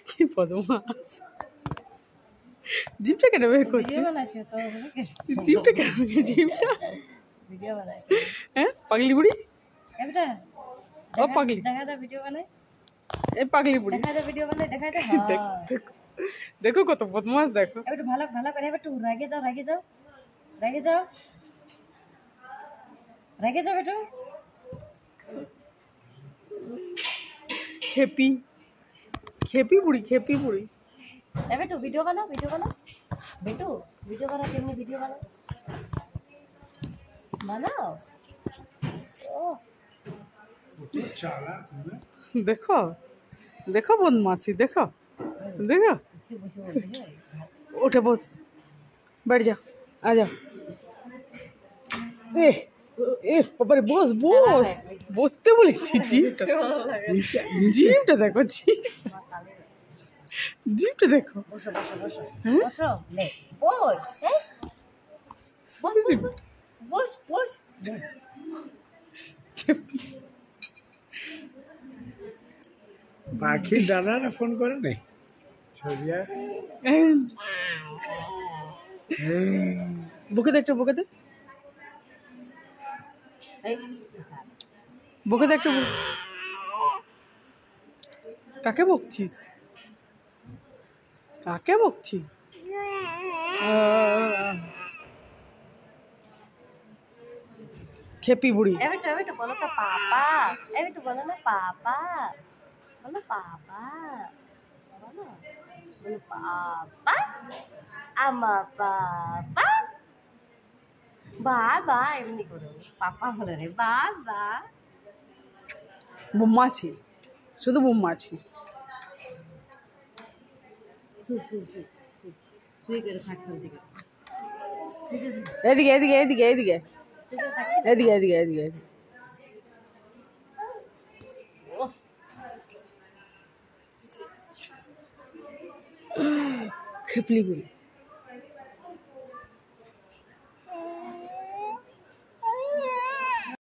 কি বদমাস জিপটা কেন বের করছিস ভিডিও বানাচ্ছি তো জিপটা কেন জিপটা ভিডিও বানাচ্ছি হ্যাঁ পাগলি বুড়ি এটা ও পাগলি দেখা দা ভিডিও বানাই এ পাগলি বুড়ি দেখা দা ভিডিও বানাই দেখা দা দেখো দেখো কত বদমাস দেখো একটু ভালো ভালো করে একটু রাগে যাও রাগে যাও রাগে যাও রাগে যাও একটু খেপি খেপি বুড়ি এবার একটু ভিডিও বানাও বেটু ভিডিও বানাও কেমনি ভিডিও বানাও বানাও ও দেখো দেখো বদমাসি দেখো দেখো उठे बस बैठ जा आ जा ए पापा रे बस बस बसते বলেছি জিপটা দেখো জিপটা দেখো বসো বসো বসো বসো লে বস বস বস পাখি দাদারা ফোন করে নাই ছড়িয়া বুকে দে একটা বুকে দে বুকে দে একটা কাকে বকছিস কাকে বকছিস খেপি বুড়ি এবার বলো তো পাপা এবার বলো না পাপা বলো পাপা বলো বলো পাপা আমার পাপা বাবা এমনি করো পাপা বলে রে বাবা বোম্মাছি শুধু বোম্মাছি শুয়ে করে থাকছেন থেকে এদিকে এদিকে এদিকে এদিকে এদিকে এদিকে এদিকে খেপলি বুড়ি